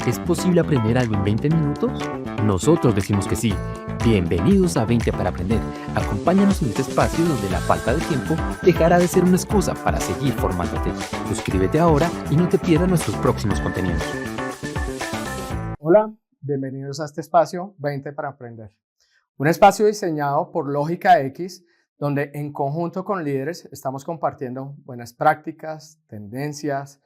¿Es posible aprender algo en 20 minutos? Nosotros decimos que sí. Bienvenidos a 20 para aprender. Acompáñanos en este espacio donde la falta de tiempo dejará de ser una excusa para seguir formándote. Suscríbete ahora y no te pierdas nuestros próximos contenidos. Hola, bienvenidos a este espacio 20 para aprender. Un espacio diseñado por Lógica X, donde en conjunto con líderes estamos compartiendo buenas prácticas, tendencias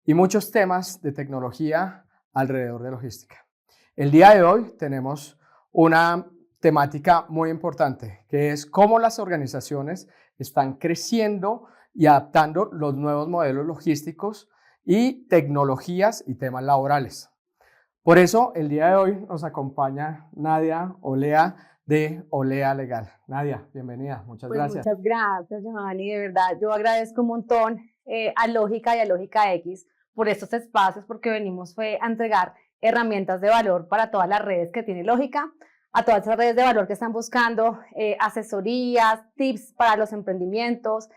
y muchos temas de tecnología alrededor de logística. El día de hoy tenemos una temática muy importante, que es cómo las organizaciones están creciendo y adaptando los nuevos modelos logísticos y tecnologías y temas laborales. Por eso, el día de hoy nos acompaña Nadia Olea de Olea Legal. Nadia, bienvenida, muchas gracias. Muchas gracias, Giovanni, de verdad. Yo agradezco un montón a Lógica y a Lógica X por estos espacios, porque venimos a entregar herramientas de valor para todas las redes que tiene Lógica, a todas esas redes de valor que están buscando asesorías, tips para los emprendimientos,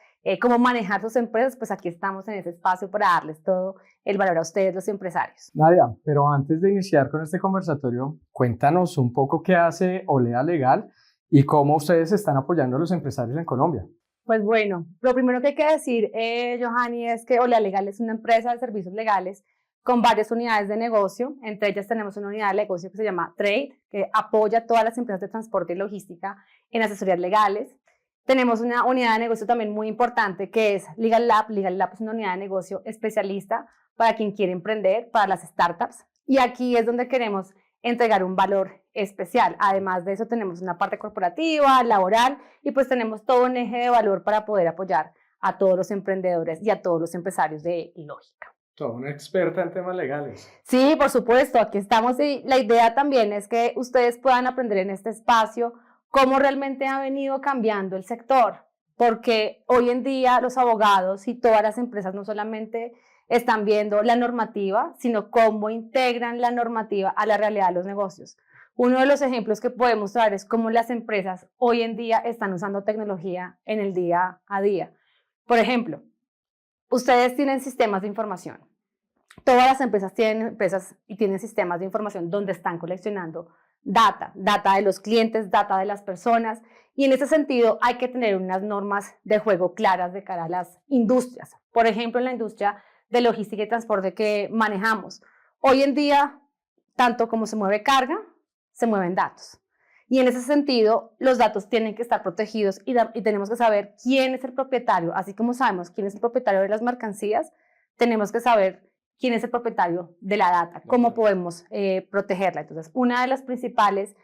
cómo manejar sus empresas. Pues aquí estamos en ese espacio para darles todo el valor a ustedes, los empresarios. Nadia, pero antes de iniciar con este conversatorio, cuéntanos un poco qué hace Olea Legal y cómo ustedes están apoyando a los empresarios en Colombia. Pues bueno, lo primero que hay que decir, Johanny, es que Olea Legal es una empresa de servicios legales con varias unidades de negocio. Entre ellas tenemos una unidad de negocio que se llama Trade, que apoya a todas las empresas de transporte y logística en asesorías legales. Tenemos una unidad de negocio también muy importante que es Legal Lab. Legal Lab es una unidad de negocio especialista para quien quiere emprender, para las startups. Y aquí es donde queremos entregar un valor especial. Además de eso tenemos una parte corporativa, laboral, y pues tenemos todo un eje de valor para poder apoyar a todos los emprendedores y a todos los empresarios de Lógica. Toda una experta en temas legales. Sí, por supuesto, aquí estamos, y la idea también es que ustedes puedan aprender en este espacio cómo realmente ha venido cambiando el sector, porque hoy en día los abogados y todas las empresas no solamente están viendo la normativa, sino cómo integran la normativa a la realidad de los negocios. Uno de los ejemplos que podemos traer es cómo las empresas hoy en día están usando tecnología en el día a día. Por ejemplo, ustedes tienen sistemas de información. Todas las empresas tienen sistemas de información donde están coleccionando data de los clientes, data de las personas, y en ese sentido hay que tener unas normas de juego claras de cara a las industrias. Por ejemplo, en la industria de logística y transporte que manejamos, hoy en día, tanto como se mueve carga, se mueven datos. Y en ese sentido, los datos tienen que estar protegidos y tenemos que saber quién es el propietario. Así como sabemos quién es el propietario de las mercancías, tenemos que saber quién es el propietario de la data, cómo podemos protegerla. Entonces, una de las principales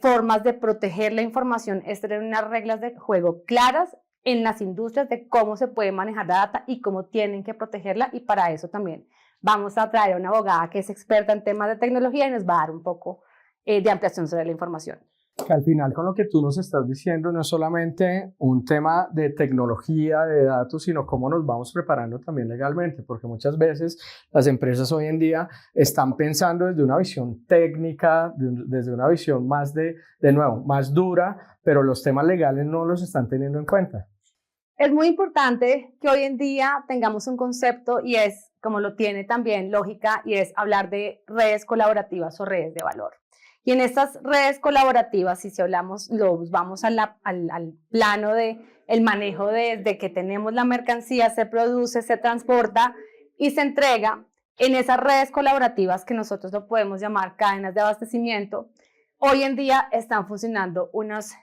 formas de proteger la información es tener unas reglas de juego claras en las industrias de cómo se puede manejar la data y cómo tienen que protegerla, y para eso también vamos a traer a una abogada que es experta en temas de tecnología y nos va a dar un poco de ampliación sobre la información. Que al final, con lo que tú nos estás diciendo, no es solamente un tema de tecnología, de datos, sino cómo nos vamos preparando también legalmente, porque muchas veces las empresas hoy en día están pensando desde una visión técnica, desde una visión más de nuevo, más dura, pero los temas legales no los están teniendo en cuenta. Es muy importante que hoy en día tengamos un concepto, y es, como lo tiene también Lógica, y es hablar de redes colaborativas o redes de valor. Y en estas redes colaborativas, si hablamos, vamos al plano del manejo desde que tenemos la mercancía, se produce, se transporta y se entrega. En esas redes colaborativas, que nosotros lo podemos llamar cadenas de abastecimiento, hoy en día están funcionando unas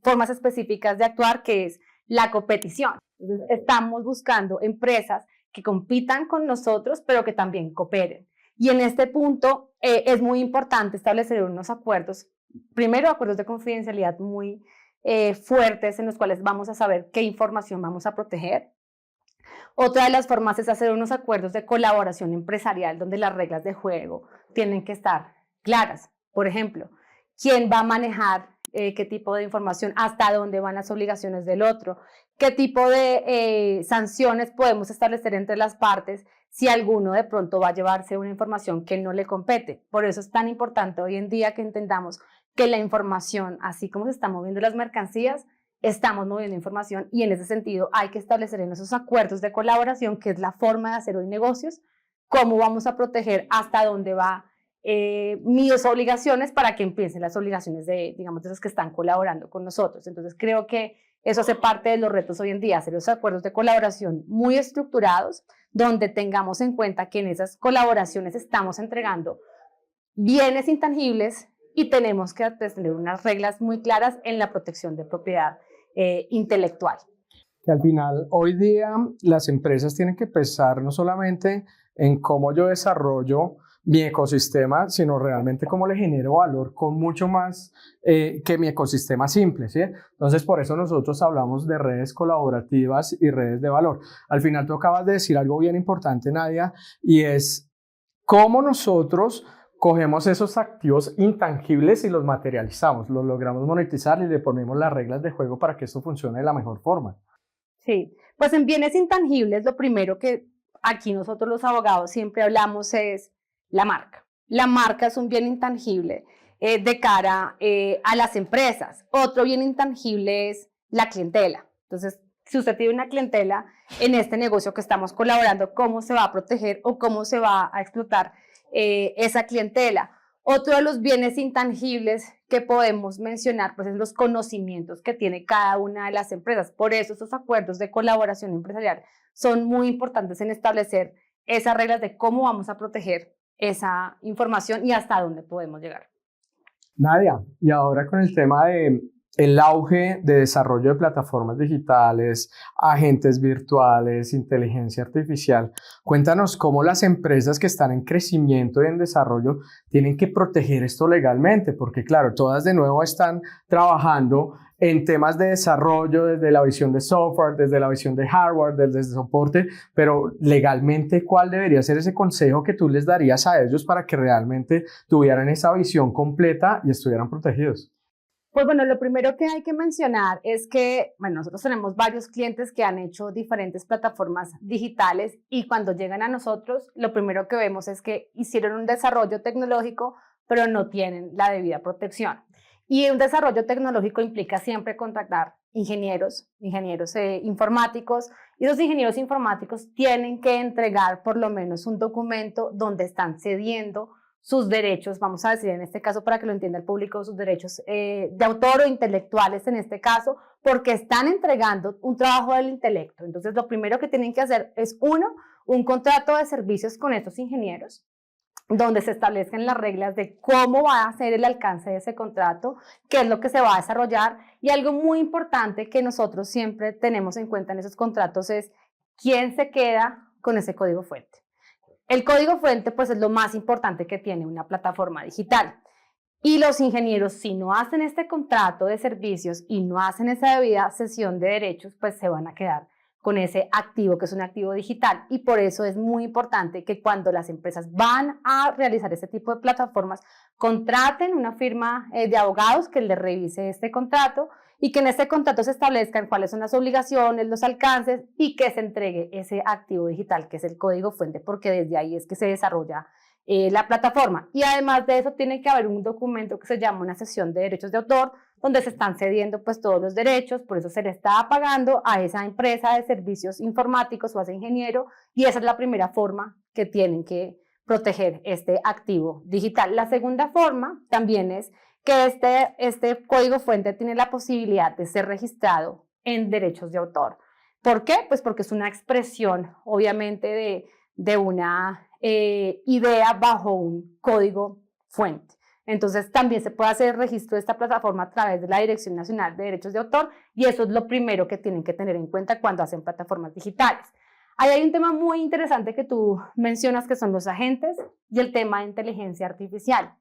formas específicas de actuar, que es la competición. Entonces, estamos buscando empresas que compitan con nosotros, pero que también cooperen. Y en este punto es muy importante establecer unos acuerdos, primero acuerdos de confidencialidad muy fuertes, en los cuales vamos a saber qué información vamos a proteger. Otra de las formas es hacer unos acuerdos de colaboración empresarial, donde las reglas de juego tienen que estar claras. Por ejemplo, quién va a manejar qué tipo de información, hasta dónde van las obligaciones del otro, qué tipo de sanciones podemos establecer entre las partes si alguno de pronto va a llevarse una información que no le compete. Por eso es tan importante hoy en día que entendamos que la información, así como se están moviendo las mercancías, estamos moviendo información, y en ese sentido hay que establecer en esos acuerdos de colaboración, que es la forma de hacer hoy negocios, cómo vamos a proteger, hasta dónde va mis obligaciones para que empiecen las obligaciones de, digamos, de esos que están colaborando con nosotros. Entonces creo que eso hace parte de los retos hoy en día, hacer los acuerdos de colaboración muy estructurados, donde tengamos en cuenta que en esas colaboraciones estamos entregando bienes intangibles y tenemos que tener unas reglas muy claras en la protección de propiedad intelectual. Que al final, hoy día, las empresas tienen que pensar no solamente en cómo yo desarrollo mi ecosistema, sino realmente cómo le genero valor con mucho más que mi ecosistema simple, ¿sí? Entonces, por eso nosotros hablamos de redes colaborativas y redes de valor. Al final, tú acabas de decir algo bien importante, Nadia, y es cómo nosotros cogemos esos activos intangibles y los materializamos, los logramos monetizar y le ponemos las reglas de juego para que esto funcione de la mejor forma. Sí, pues en bienes intangibles, lo primero que aquí nosotros los abogados siempre hablamos es la marca. La marca es un bien intangible de cara a las empresas. Otro bien intangible es la clientela. Entonces, si usted tiene una clientela en este negocio que estamos colaborando, ¿cómo se va a proteger o cómo se va a explotar esa clientela? Otro de los bienes intangibles que podemos mencionar, pues, es los conocimientos que tiene cada una de las empresas. Por eso estos acuerdos de colaboración empresarial son muy importantes en establecer esas reglas de cómo vamos a proteger esa información y hasta dónde podemos llegar. Nadia, y ahora con el tema de el auge de desarrollo de plataformas digitales, agentes virtuales, inteligencia artificial, cuéntanos cómo las empresas que están en crecimiento y en desarrollo tienen que proteger esto legalmente, porque claro, todas de nuevo están trabajando en temas de desarrollo desde la visión de software, desde la visión de hardware, desde el soporte, pero legalmente, ¿cuál debería ser ese consejo que tú les darías a ellos para que realmente tuvieran esa visión completa y estuvieran protegidos? Pues bueno, lo primero que hay que mencionar es que, bueno, nosotros tenemos varios clientes que han hecho diferentes plataformas digitales y cuando llegan a nosotros, lo primero que vemos es que hicieron un desarrollo tecnológico, pero no tienen la debida protección. Y un desarrollo tecnológico implica siempre contactar ingenieros informáticos, y los ingenieros informáticos tienen que entregar por lo menos un documento donde están cediendo sus derechos, vamos a decir en este caso para que lo entienda el público, sus derechos de autor o intelectuales en este caso, porque están entregando un trabajo del intelecto. Entonces, lo primero que tienen que hacer es, uno, un contrato de servicios con estos ingenieros, donde se establezcan las reglas de cómo va a ser el alcance de ese contrato, qué es lo que se va a desarrollar, y algo muy importante que nosotros siempre tenemos en cuenta en esos contratos es quién se queda con ese código fuente. El código fuente, pues, es lo más importante que tiene una plataforma digital. Y los ingenieros, si no hacen este contrato de servicios y no hacen esa debida cesión de derechos, pues se van a quedar con ese activo que es un activo digital. Y por eso es muy importante que cuando las empresas van a realizar este tipo de plataformas, contraten una firma de abogados que les revise este contrato y que en este contrato se establezcan cuáles son las obligaciones, los alcances y que se entregue ese activo digital que es el código fuente, porque desde ahí es que se desarrolla la plataforma. Y además de eso tiene que haber un documento que se llama una cesión de derechos de autor, donde se están cediendo pues todos los derechos, por eso se le está pagando a esa empresa de servicios informáticos o a ese ingeniero, y esa es la primera forma que tienen que proteger este activo digital. La segunda forma también es que este código fuente tiene la posibilidad de ser registrado en derechos de autor. ¿Por qué? Pues porque es una expresión, obviamente, de una idea bajo un código fuente. Entonces, también se puede hacer el registro de esta plataforma a través de la Dirección Nacional de Derechos de Autor, y eso es lo primero que tienen que tener en cuenta cuando hacen plataformas digitales. Ahí hay un tema muy interesante que tú mencionas, que son los agentes y el tema de inteligencia artificial.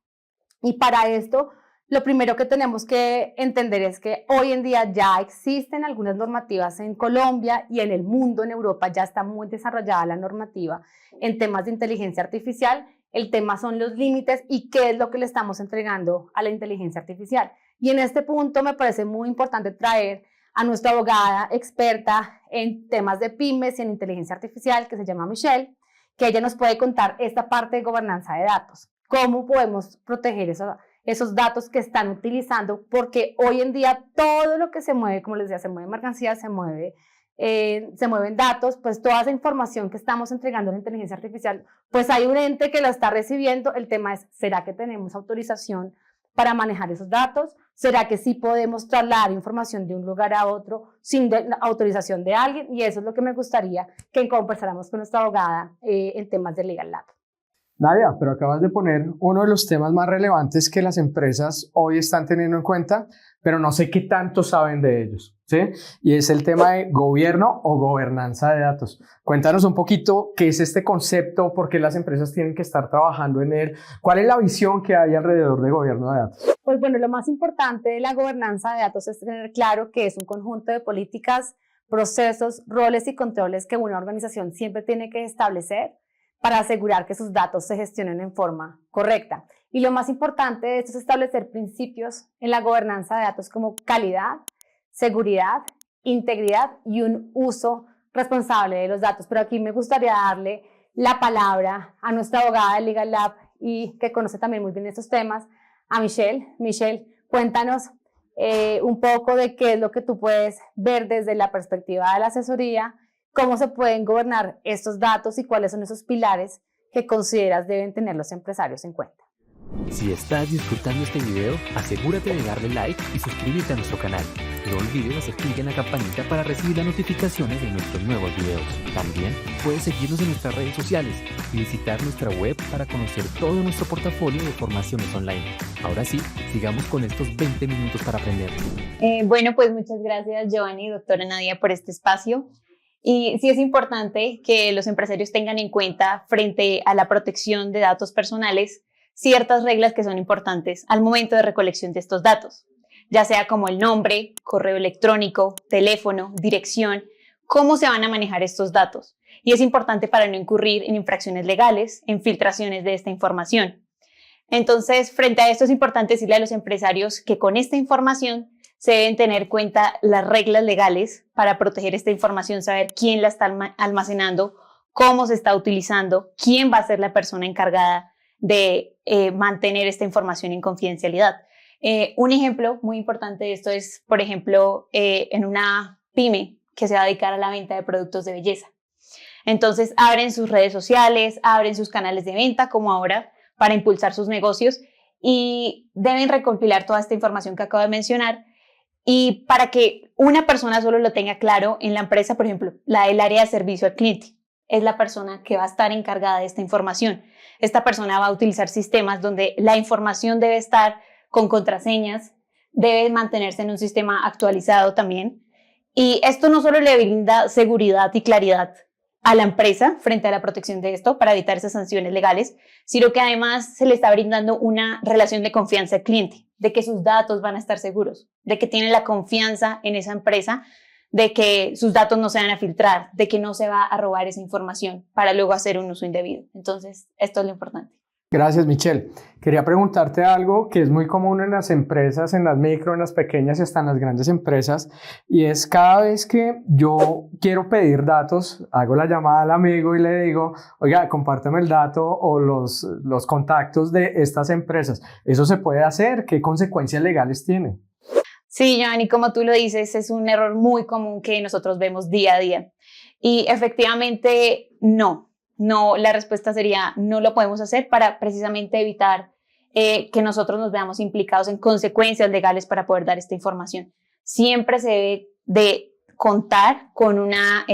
Y para esto, lo primero que tenemos que entender es que hoy en día ya existen algunas normativas en Colombia y en el mundo, en Europa, ya está muy desarrollada la normativa en temas de inteligencia artificial. El tema son los límites y qué es lo que le estamos entregando a la inteligencia artificial. Y en este punto me parece muy importante traer a nuestra abogada experta en temas de pymes y en inteligencia artificial, que se llama Michelle, que ella nos puede contar esta parte de gobernanza de datos. ¿Cómo podemos proteger esos datos que están utilizando? Porque hoy en día todo lo que se mueve, como les decía, se mueve mercancía, se mueve se mueven datos, pues toda esa información que estamos entregando a la inteligencia artificial, pues hay un ente que la está recibiendo. El tema es, ¿será que tenemos autorización para manejar esos datos? ¿Será que sí podemos trasladar información de un lugar a otro sin la autorización de alguien? Y eso es lo que me gustaría que conversáramos con nuestra abogada en temas de Legal Lab. Nadia, pero acabas de poner uno de los temas más relevantes que las empresas hoy están teniendo en cuenta, pero no sé qué tanto saben de ellos, ¿sí? Y es el tema de gobierno o gobernanza de datos. Cuéntanos un poquito qué es este concepto, por qué las empresas tienen que estar trabajando en él, cuál es la visión que hay alrededor de gobierno de datos. Pues bueno, lo más importante de la gobernanza de datos es tener claro que es un conjunto de políticas, procesos, roles y controles que una organización siempre tiene que establecer para asegurar que sus datos se gestionen en forma correcta. Y lo más importante de esto es establecer principios en la gobernanza de datos como calidad, seguridad, integridad y un uso responsable de los datos. Pero aquí me gustaría darle la palabra a nuestra abogada de Legal Lab y que conoce también muy bien estos temas, a Michelle. Michelle, cuéntanos un poco de qué es lo que tú puedes ver desde la perspectiva de la asesoría, cómo se pueden gobernar estos datos y cuáles son esos pilares que consideras deben tener los empresarios en cuenta. Si estás disfrutando este video, asegúrate de darle like y suscribirte a nuestro canal. No olvides hacer clic en la campanita para recibir las notificaciones de nuestros nuevos videos. También puedes seguirnos en nuestras redes sociales y visitar nuestra web para conocer todo nuestro portafolio de formaciones online. Ahora sí, sigamos con estos 20 minutos para aprender. Bueno, pues muchas gracias, Giovanni y doctora Nadia, por este espacio. Y sí es importante que los empresarios tengan en cuenta, frente a la protección de datos personales, ciertas reglas que son importantes al momento de recolección de estos datos, ya sea como el nombre, correo electrónico, teléfono, dirección, cómo se van a manejar estos datos. Y es importante para no incurrir en infracciones legales, en filtraciones de esta información. Entonces, frente a esto es importante decirle a los empresarios que con esta información se deben tener en cuenta las reglas legales para proteger esta información, saber quién la está almacenando, cómo se está utilizando, quién va a ser la persona encargada de mantener esta información en confidencialidad. Un ejemplo muy importante de esto es, por ejemplo, en una pyme que se va a dedicar a la venta de productos de belleza. Entonces, abren sus redes sociales, abren sus canales de venta, como ahora, para impulsar sus negocios y deben recopilar toda esta información que acabo de mencionar. Y para que una persona solo lo tenga claro en la empresa, por ejemplo, la del área de servicio al cliente, es la persona que va a estar encargada de esta información. Esta persona va a utilizar sistemas donde la información debe estar con contraseñas, debe mantenerse en un sistema actualizado también. Y esto no solo le brinda seguridad y claridad a la empresa frente a la protección de esto para evitar esas sanciones legales, sino que además se le está brindando una relación de confianza al cliente, de que sus datos van a estar seguros, de que tienen la confianza en esa empresa, de que sus datos no se van a filtrar, de que no se va a robar esa información para luego hacer un uso indebido. Entonces, esto es lo importante. Gracias, Michelle. Quería preguntarte algo que es muy común en las empresas, en las micro, en las pequeñas y hasta en las grandes empresas, y es cada vez que yo quiero pedir datos, hago la llamada al amigo y le digo, oiga, compárteme el dato o los contactos de estas empresas. ¿Eso se puede hacer? ¿Qué consecuencias legales tiene? Sí, Giovanni, como tú lo dices, es un error muy común que nosotros vemos día a día. Y efectivamente, no, la respuesta sería no lo podemos hacer para precisamente evitar que nosotros nos veamos implicados en consecuencias legales para poder dar esta información. Siempre se debe de contar con una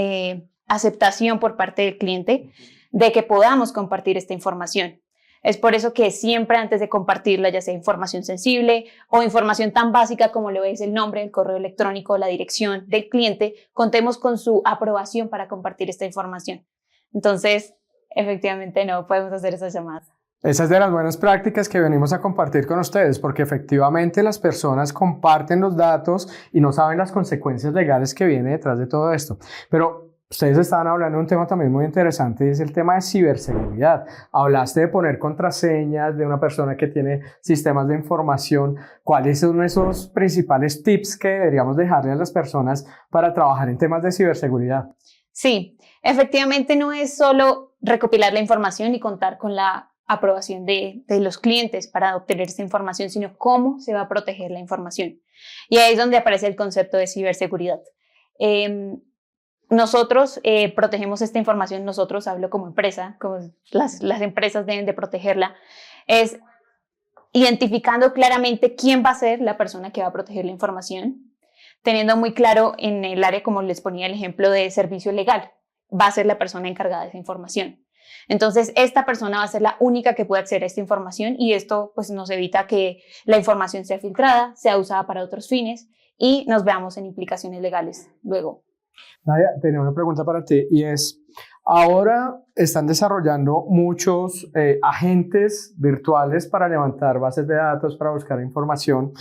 aceptación por parte del cliente de que podamos compartir esta información. Es por eso que siempre antes de compartirla, ya sea información sensible o información tan básica como lo es el nombre, el correo electrónico, la dirección del cliente, contemos con su aprobación para compartir esta información. Entonces, efectivamente no podemos hacer esas llamadas. Esa es de las buenas prácticas que venimos a compartir con ustedes, porque efectivamente las personas comparten los datos y no saben las consecuencias legales que vienen detrás de todo esto. Pero ustedes estaban hablando de un tema también muy interesante y es el tema de ciberseguridad. Hablaste de poner contraseñas de una persona que tiene sistemas de información. ¿Cuáles son esos principales tips que deberíamos dejarle a las personas para trabajar en temas de ciberseguridad? Sí, efectivamente no es solo recopilar la información y contar con la aprobación de los clientes para obtener esta información, sino cómo se va a proteger la información. Y ahí es donde aparece el concepto de ciberseguridad. nosotros protegemos esta información, nosotros hablo como empresa, como las empresas deben de protegerla, es identificando claramente quién va a ser la persona que va a proteger la información, teniendo muy claro en el área, como les ponía el ejemplo de servicio legal, va a ser la persona encargada de esa información. Entonces, esta persona va a ser la única que puede acceder a esta información y esto pues, nos evita que la información sea filtrada, sea usada para otros fines y nos veamos en implicaciones legales luego. Nadia, tenía una pregunta para ti y es, ahora están desarrollando muchos agentes virtuales para levantar bases de datos, para buscar información.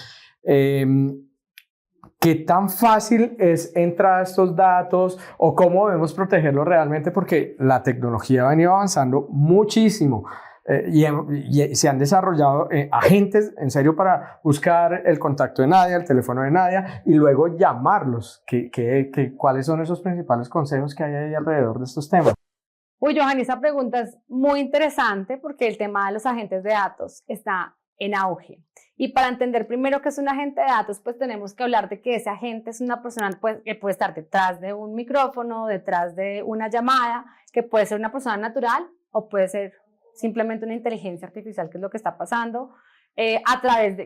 ¿Qué tan fácil es entrar a estos datos o cómo debemos protegerlos realmente? Porque la tecnología ha venido avanzando muchísimo y se han desarrollado agentes en serio para buscar el contacto de Nadia, el teléfono de Nadia y luego llamarlos. ¿Cuáles son esos principales consejos que hay ahí alrededor de estos temas? Uy, Johanny, esa pregunta es muy interesante porque el tema de los agentes de datos está en auge. Y para entender primero qué es un agente de datos, pues tenemos que hablar de que ese agente es una persona que puede estar detrás de un micrófono, detrás de una llamada, que puede ser una persona natural o puede ser simplemente una inteligencia artificial, que es lo que está pasando, que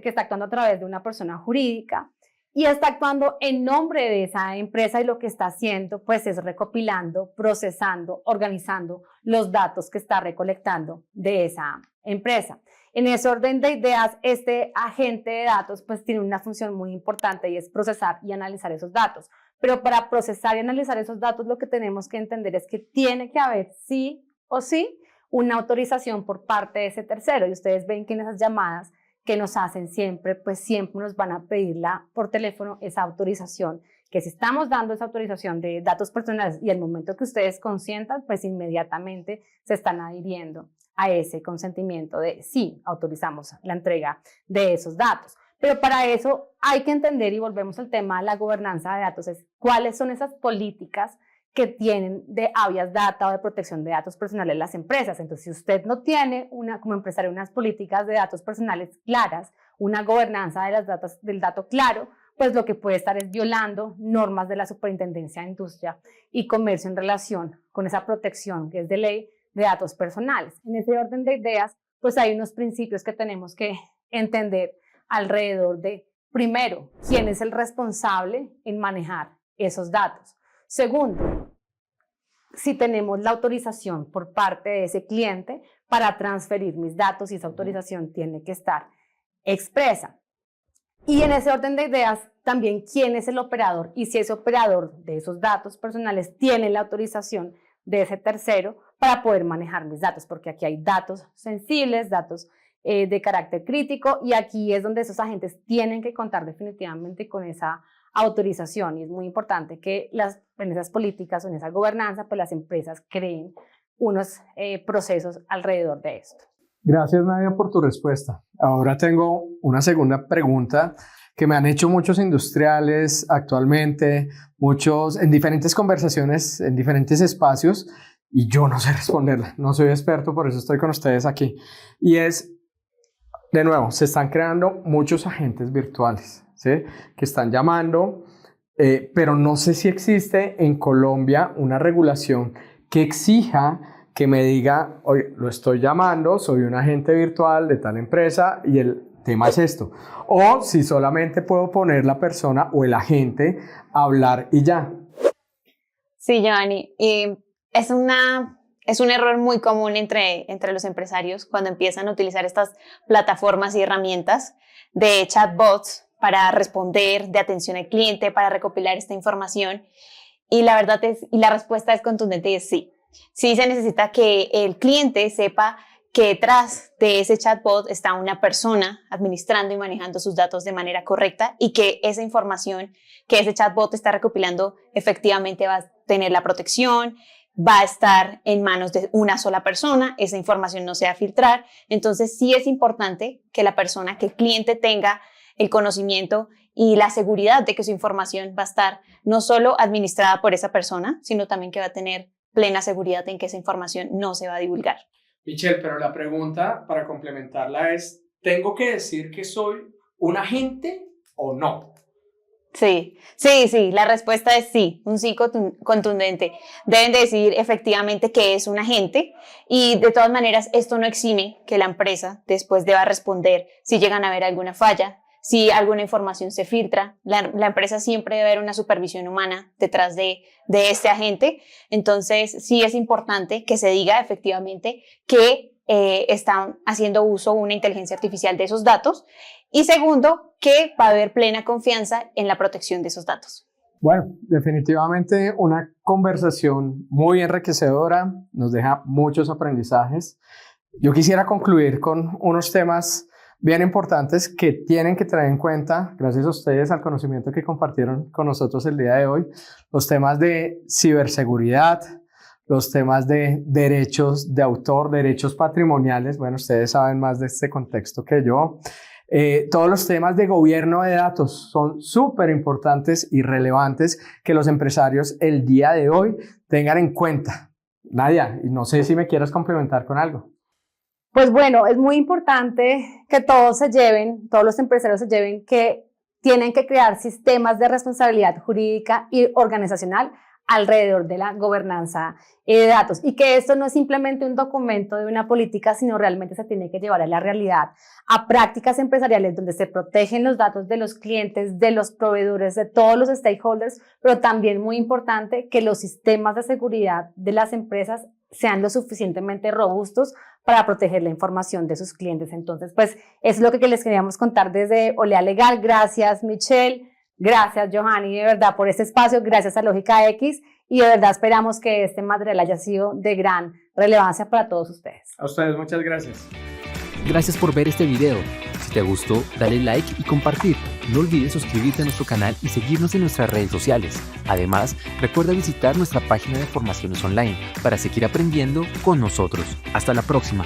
está actuando a través de una persona jurídica y está actuando en nombre de esa empresa y lo que está haciendo pues es recopilando, procesando, organizando los datos que está recolectando de esa empresa. En ese orden de ideas, este agente de datos pues tiene una función muy importante y es procesar y analizar esos datos. Pero para procesar y analizar esos datos lo que tenemos que entender es que tiene que haber sí o sí una autorización por parte de ese tercero. Y ustedes ven que en esas llamadas que nos hacen siempre, pues siempre nos van a pedirla por teléfono esa autorización, que si estamos dando esa autorización de datos personales y al momento que ustedes consientan, pues inmediatamente se están adhiriendo a ese consentimiento de sí, autorizamos la entrega de esos datos. Pero para eso hay que entender, y volvemos al tema de la gobernanza de datos, es cuáles son esas políticas que tienen de habeas data o de protección de datos personales las empresas. Entonces, si usted no tiene como empresario unas políticas de datos personales claras, una gobernanza de las del dato claro, pues lo que puede estar es violando normas de la Superintendencia de Industria y Comercio en relación con esa protección que es de ley de datos personales. En ese orden de ideas, pues hay unos principios que tenemos que entender alrededor de, primero, quién es el responsable en manejar esos datos. Segundo, si tenemos la autorización por parte de ese cliente para transferir mis datos y esa autorización tiene que estar expresa. Y en ese orden de ideas, también quién es el operador y si ese operador de esos datos personales tiene la autorización de ese tercero para poder manejar mis datos, porque aquí hay datos sensibles, datos de carácter crítico y aquí es donde esos agentes tienen que contar definitivamente con esa autorización y es muy importante que en esas políticas o en esa gobernanza pues las empresas creen unos procesos alrededor de esto. Gracias, Nadia, por tu respuesta. Ahora tengo una segunda pregunta que me han hecho muchos industriales actualmente, muchos en diferentes conversaciones, en diferentes espacios, y yo no sé responderla, no soy experto, por eso estoy con ustedes aquí. Y es, de nuevo, se están creando muchos agentes virtuales, ¿sí? Que están llamando, pero no sé si existe en Colombia una regulación que exija que me diga, oye, lo estoy llamando, soy un agente virtual de tal empresa y el tema es esto. O si solamente puedo poner la persona o el agente a hablar y ya. Sí, Giovanni, es un error muy común entre los empresarios cuando empiezan a utilizar estas plataformas y herramientas de chatbots para responder, de atención al cliente, para recopilar esta información. Y la verdad y la respuesta es contundente y es sí. Sí se necesita que el cliente sepa que detrás de ese chatbot está una persona administrando y manejando sus datos de manera correcta y que esa información que ese chatbot está recopilando efectivamente va a tener la protección, va a estar en manos de una sola persona, esa información no se va a filtrar. Entonces sí es importante que que el cliente tenga el conocimiento y la seguridad de que su información va a estar no solo administrada por esa persona, sino también que va a tener plena seguridad en que esa información no se va a divulgar. Michelle, pero la pregunta para complementarla es, ¿tengo que decir que soy un agente o no? Sí, la respuesta es sí, un sí contundente. Deben decir efectivamente que es un agente y de todas maneras esto no exime que la empresa después deba responder si llegan a haber alguna falla, si alguna información se filtra. La empresa siempre debe haber una supervisión humana detrás de este agente. Entonces sí es importante que se diga efectivamente que están haciendo uso de una inteligencia artificial de esos datos. Y segundo, que va a haber plena confianza en la protección de esos datos. Bueno, definitivamente una conversación muy enriquecedora, nos deja muchos aprendizajes. Yo quisiera concluir con unos temas bien importantes que tienen que tener en cuenta, gracias a ustedes, al conocimiento que compartieron con nosotros el día de hoy, los temas de ciberseguridad, los temas de derechos de autor, derechos patrimoniales. Bueno, ustedes saben más de este contexto que yo. Todos los temas de gobierno de datos son súper importantes y relevantes que los empresarios el día de hoy tengan en cuenta. Nadia, no sé si me quieras complementar con algo. Pues bueno, es muy importante que todos los empresarios se lleven que tienen que crear sistemas de responsabilidad jurídica y organizacional alrededor de la gobernanza de datos, y que esto no es simplemente un documento de una política, sino realmente se tiene que llevar a la realidad, a prácticas empresariales donde se protegen los datos de los clientes, de los proveedores, de todos los stakeholders, pero también muy importante que los sistemas de seguridad de las empresas sean lo suficientemente robustos para proteger la información de sus clientes. Entonces, pues eso es lo que les queríamos contar desde Olea Legal. Gracias, Michelle. Gracias, Johanny, de verdad, por este espacio. Gracias a Lógica X. Y de verdad esperamos que este material haya sido de gran relevancia para todos ustedes. A ustedes, muchas gracias. Gracias por ver este video. Si te gustó, dale like y compartir. No olvides suscribirte a nuestro canal y seguirnos en nuestras redes sociales. Además, recuerda visitar nuestra página de formaciones online para seguir aprendiendo con nosotros. Hasta la próxima.